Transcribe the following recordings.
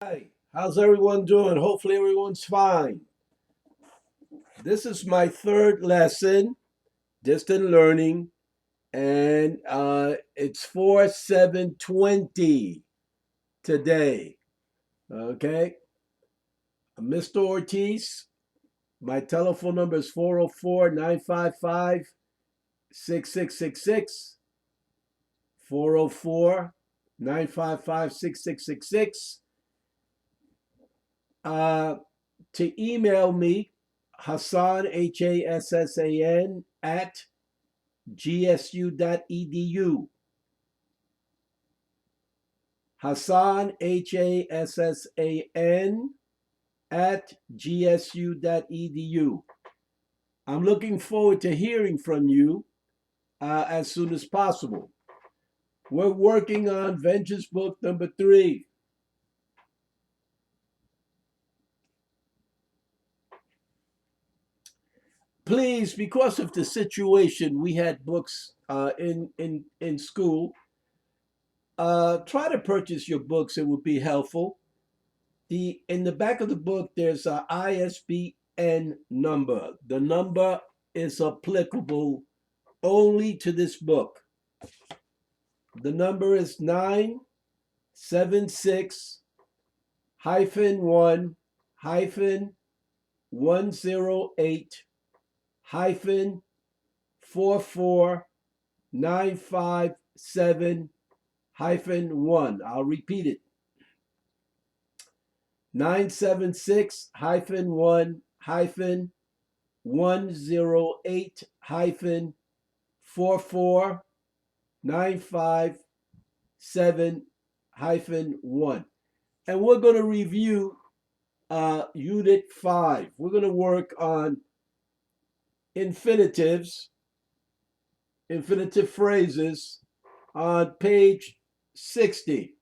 Hi, how's everyone doing? Hopefully everyone's fine. This is my third lesson, distant learning, and it's 4/7/20 today. Okay, Mr. Ortiz, my telephone number is 404-955-6666. 404-955-6666. Uh, to email me, Hassan, Hassan, at gsu.edu. Hassan, Hassan, at gsu.edu. I'm looking forward to hearing from you as soon as possible. We're working on Ventures Book number 3. Please, because of the situation, we had books in school. Try to purchase your books; it would be helpful. The In the back of the book, there's a ISBN number. The number is applicable only to this book. The number is 976 1 108 44957 1. I'll repeat it. 976 1 108 44957 1. And we're going to review Unit 5. We're going to work on infinitives, infinitive phrases on page 60.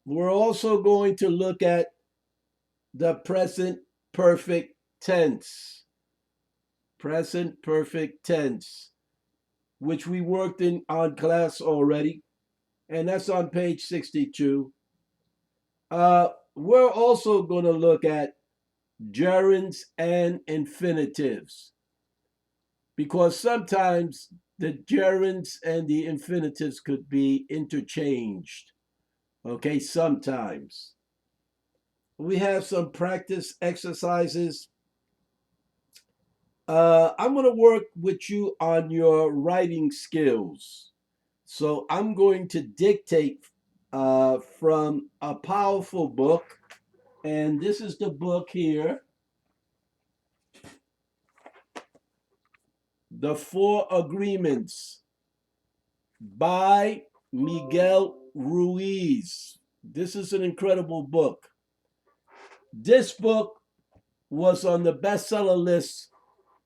We're also going to look at the present perfect tense. Present perfect tense, which we worked on class already, and that's on page 62. We're also going to look at gerunds and infinitives, because sometimes the gerunds and the infinitives could be interchanged. Okay, sometimes. We have some practice exercises. I'm going to work with you on your writing skills. So I'm going to dictate from a powerful book. And this is the book here, The Four Agreements by Miguel Ruiz. This is an incredible book. This book was on the bestseller list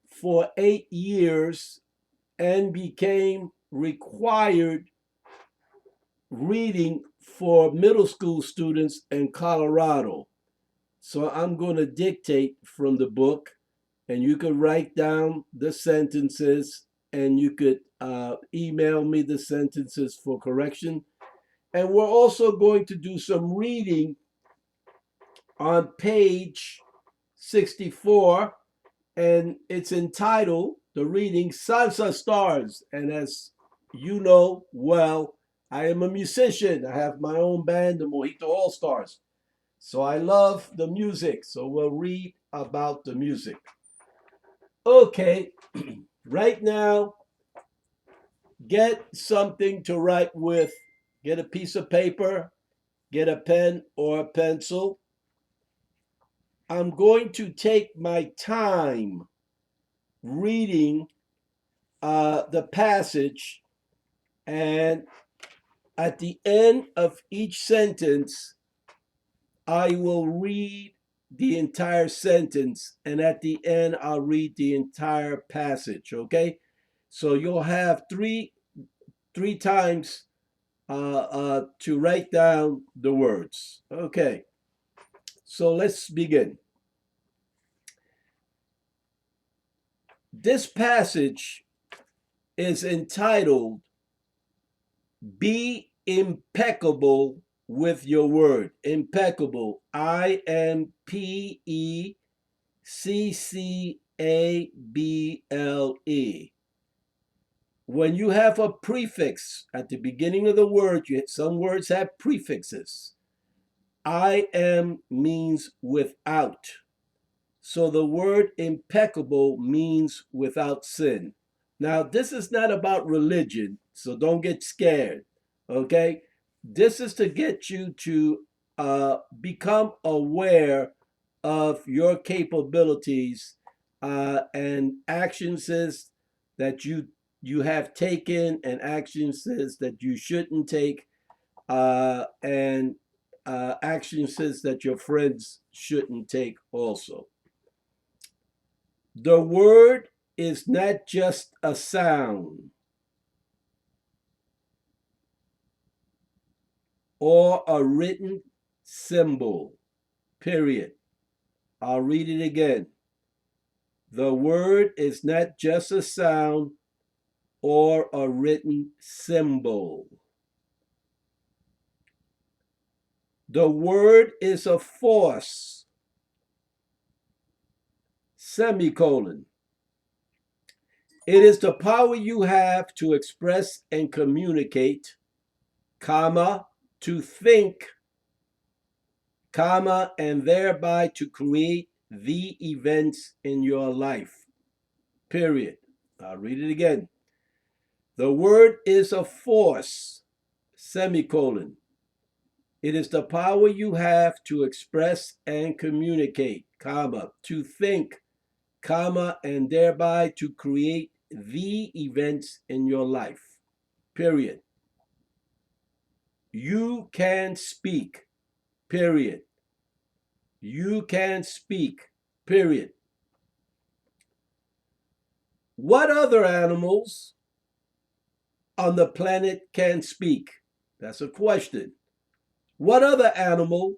for 8 years and became required reading for middle school students in Colorado. So I'm going to dictate from the book, and you could write down the sentences, and you could email me the sentences for correction. And we're also going to do some reading on page 64, and it's entitled, the reading, Salsa Stars. And as you know well, I am a musician. I have my own band, the Mojito All Stars. So I love the music. So we'll read about the music. Okay, right now, get something to write with. Get a piece of paper, get a pen or a pencil. I'm going to take my time reading the passage, and at the end of each sentence, I will read the entire sentence, and at the end, I'll read the entire passage. Okay, so you'll have three times to write down the words. Okay, so let's begin. This passage is entitled, Be Impeccable with your word. Impeccable. Impeccable. When you have a prefix at the beginning of the word, some words have prefixes. I am means without. So the word impeccable means without sin. Now, this is not about religion, so don't get scared, okay? This is to get you to become aware of your capabilities and actions that you have taken and actions that you shouldn't take and actions that your friends shouldn't take also. The word is not just a sound or a written symbol, period. I'll read it again. The word is not just a sound or a written symbol. The word is a force, semicolon. It is the power you have to express and communicate, comma, to think, comma, and thereby to create the events in your life, period. I'll read it again. The word is a force, semicolon. It is the power you have to express and communicate, comma, to think, comma, and thereby to create the events in your life, period. You can speak, period. You can speak, period. What other animals on the planet can speak? That's a question. What other animal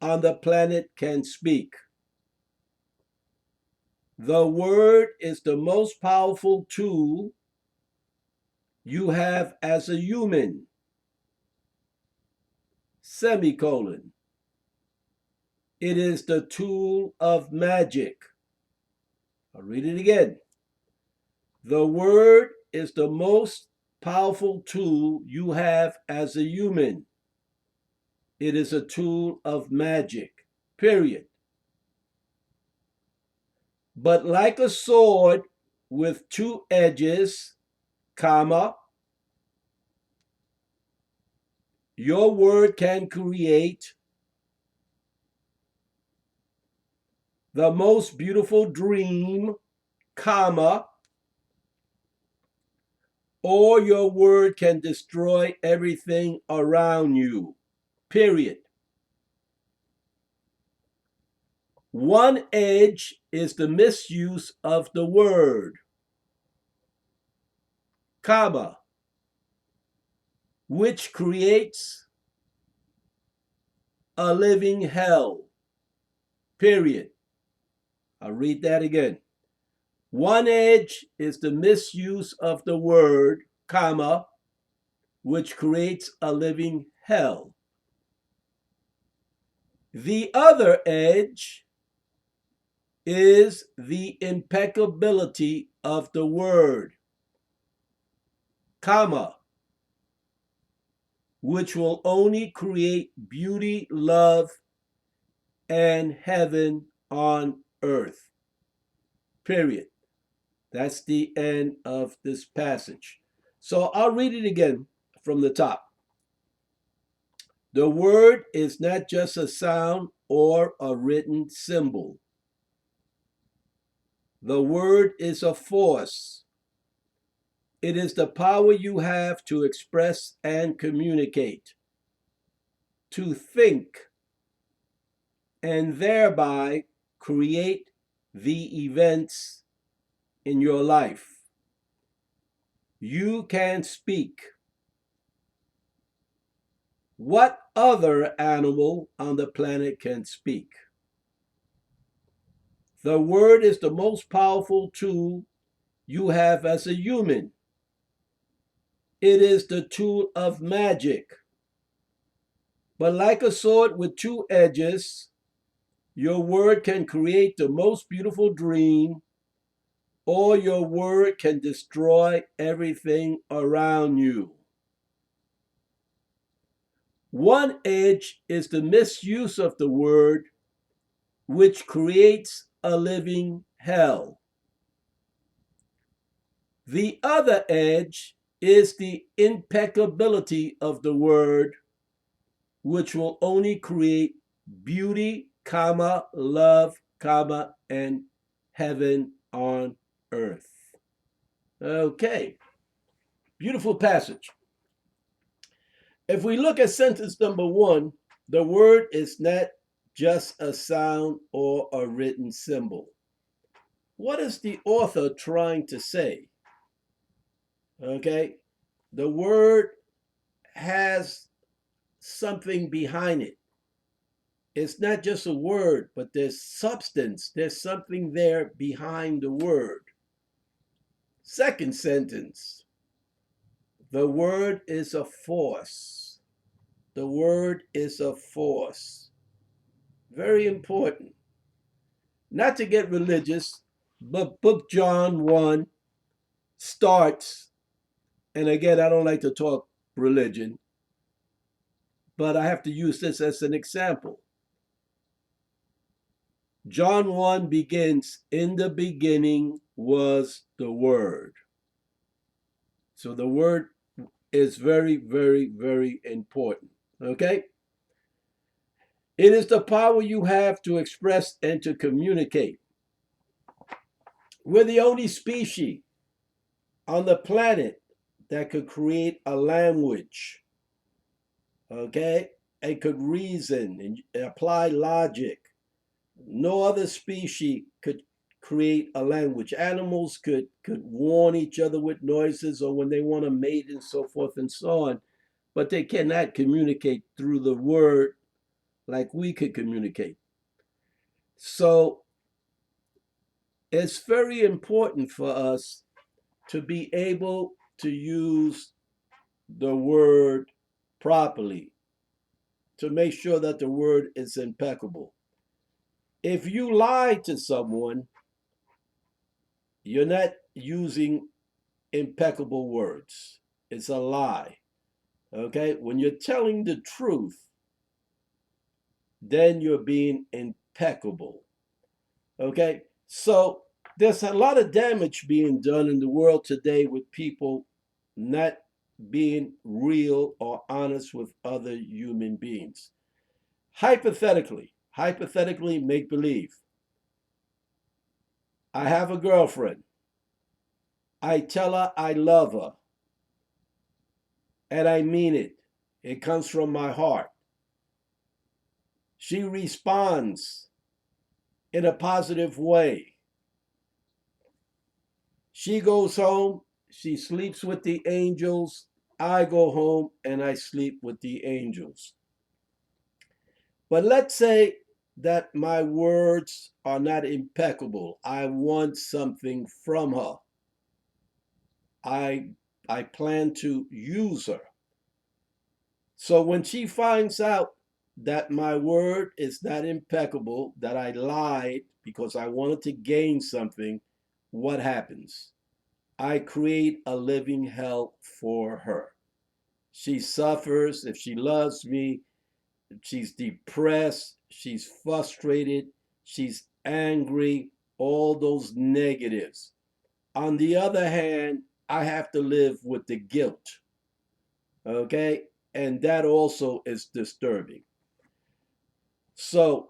on the planet can speak? The word is the most powerful tool you have as a human, semicolon. It is the tool of magic. I'll read it again. The word is the most powerful tool you have as a human. It is a tool of magic, period. But like a sword with two edges, comma, your word can create the most beautiful dream, comma, or your word can destroy everything around you, period. One edge is the misuse of the word, comma, which creates a living hell, period. I'll read that again. One edge is the misuse of the word, comma, which creates a living hell. The other edge is the impeccability of the word, comma, which will only create beauty, love, and heaven on earth, period. That's the end of this passage. So I'll read it again from the top. The word is not just a sound or a written symbol. The word is a force. It is the power you have to express and communicate, to think, and thereby create the events in your life. You can speak. What other animal on the planet can speak? The word is the most powerful tool you have as a human. It is the tool of magic. But like a sword with two edges, your word can create the most beautiful dream, or your word can destroy everything around you. One edge is the misuse of the word, which creates a living hell. The other edge is the impeccability of the word, which will only create beauty, comma, love, comma, and heaven on earth. Okay, beautiful passage. If we look at sentence number one, the word is not just a sound or a written symbol. What is the author trying to say? Okay, the word has something behind it. It's not just a word, but there's substance. There's something there behind the word. Second sentence, the word is a force. The word is a force. Very important. Not to get religious, but Book John 1 starts, and again, I don't like to talk religion, but I have to use this as an example. John 1 begins, in the beginning was the Word. So the Word is very, very, very important. Okay? It is the power you have to express and to communicate. We're the only species on the planet that could create a language. Okay? It could reason and apply logic. No other species could create a language. Animals could warn each other with noises or when they want to mate and so forth and so on, but they cannot communicate through the word like we could communicate. So it's very important for us to be able to use the word properly, to make sure that the word is impeccable. If you lie to someone, you're not using impeccable words. It's a lie. Okay? When you're telling the truth, then you're being impeccable. Okay? So there's a lot of damage being done in the world today with people not being real or honest with other human beings. Hypothetically, make believe. I have a girlfriend. I tell her I love her. And I mean it. It comes from my heart. She responds in a positive way. She goes home, she sleeps with the angels. I go home and I sleep with the angels. But let's say that my words are not impeccable. I want something from her. I plan to use her. So when she finds out that my word is not impeccable, that I lied because I wanted to gain something, what happens? I create a living hell for her. She suffers. If she loves me, she's depressed, she's frustrated, she's angry, all those negatives. On the other hand, I have to live with the guilt. Okay? And that also is disturbing. So,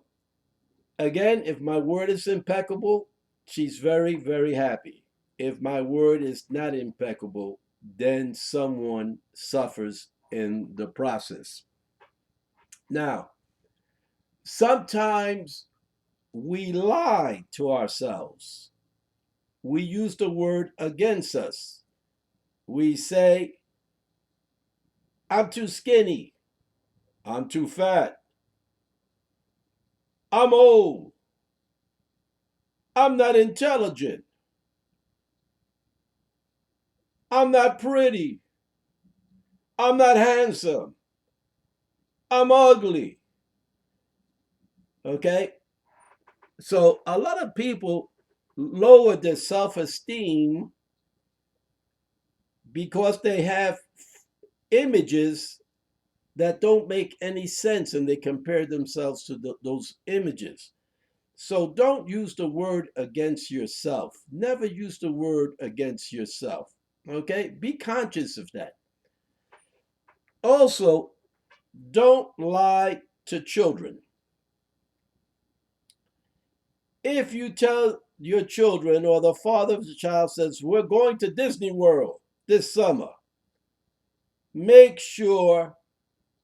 again, if my word is impeccable, she's very, very happy. If my word is not impeccable, then someone suffers in the process. Now, sometimes we lie to ourselves. We use the word against us. We say, I'm too skinny. I'm too fat. I'm old. I'm not intelligent. I'm not pretty. I'm not handsome. I'm ugly. Okay? So a lot of people lower their self esteem because they have images that don't make any sense and they compare themselves to those images. So don't use the word against yourself. Never use the word against yourself. Okay? Be conscious of that. Also, don't lie to children. If you tell your children or the father of the child says, we're going to Disney World this summer, make sure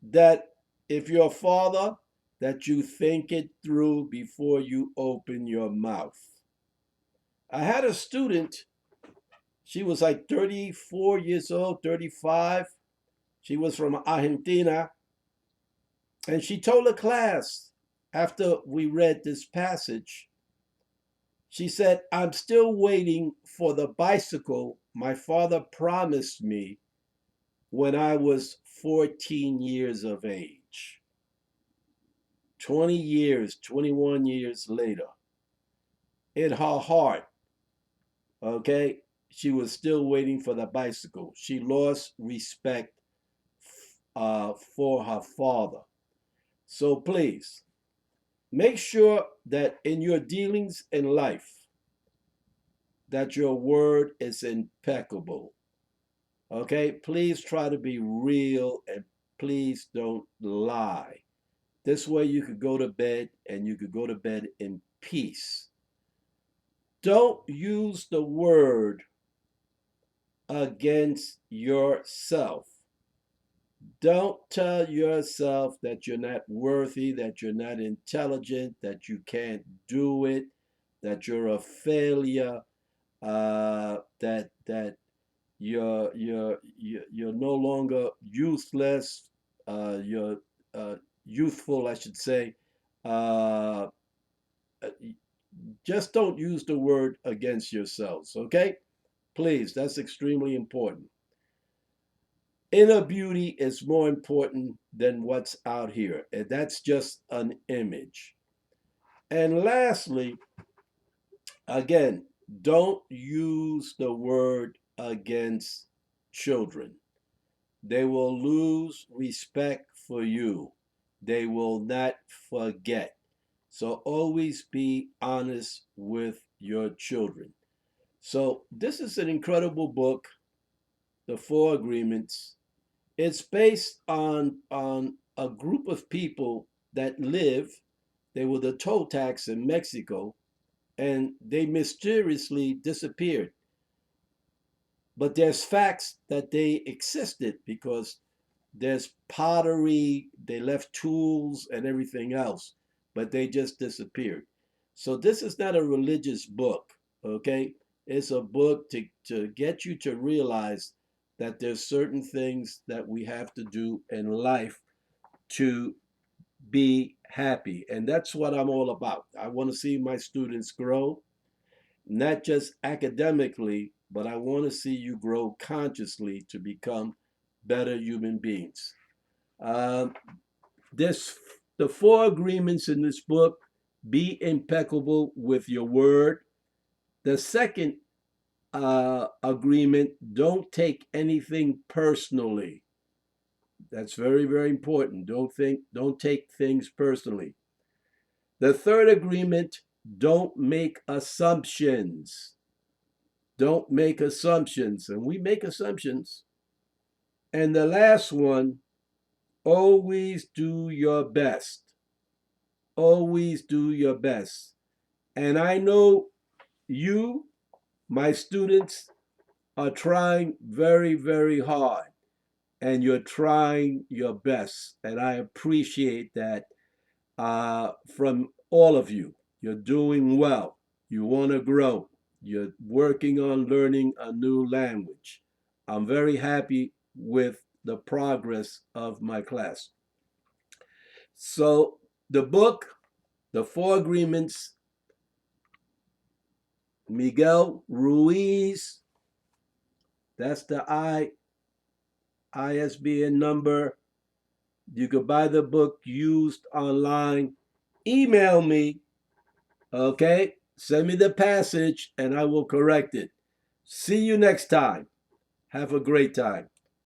that if you're a father, that you think it through before you open your mouth. I had a student, she was like 34 years old, 35. She was from Argentina. And she told the class after we read this passage, she said, I'm still waiting for the bicycle my father promised me when I was 14 years of age. 20 years, 21 years later, in her heart, okay, she was still waiting for the bicycle. She lost respect for her father. So please, make sure that in your dealings in life, that your word is impeccable. Okay? Please try to be real and please don't lie. This way you could go to bed and you could go to bed in peace. Don't use the word against yourself. Don't tell yourself that you're not worthy, that you're not intelligent, that you can't do it, that you're a failure, that you're no longer useless, you're youthful, I should say. Uh, just don't use the word against yourselves, okay? Please, that's extremely important. Inner beauty is more important than what's out here, and that's just an image. And lastly, again, don't use the word against children. They will lose respect for you. They will not forget. So always be honest with your children. So this is an incredible book, The Four Agreements. It's based on a group of people that they were the Toltecs in Mexico, and they mysteriously disappeared. But there's facts that they existed because there's pottery, they left tools and everything else, but they just disappeared. So this is not a religious book, okay? It's a book to get you to realize that there's certain things that we have to do in life to be happy. And that's what I'm all about. I want to see my students grow, not just academically, but I want to see you grow consciously to become better human beings. Um, this the four agreements in this book: be impeccable with your word. The second agreement: don't take anything personally. That's very, very important. Don't take things personally. The third agreement: don't make assumptions. Don't make assumptions, and we make assumptions. And the last one: always do your best. Always do your best. And I know you, my students, are trying very, very hard and you're trying your best. And I appreciate that from all of you. You're doing well. You want to grow. You're working on learning a new language. I'm very happy with the progress of my class. So, the book, The Four Agreements, Miguel Ruiz, that's the ISBN number You could buy the book used online. Email me, okay? Send me the passage and I will correct it. See you next time. Have a great time.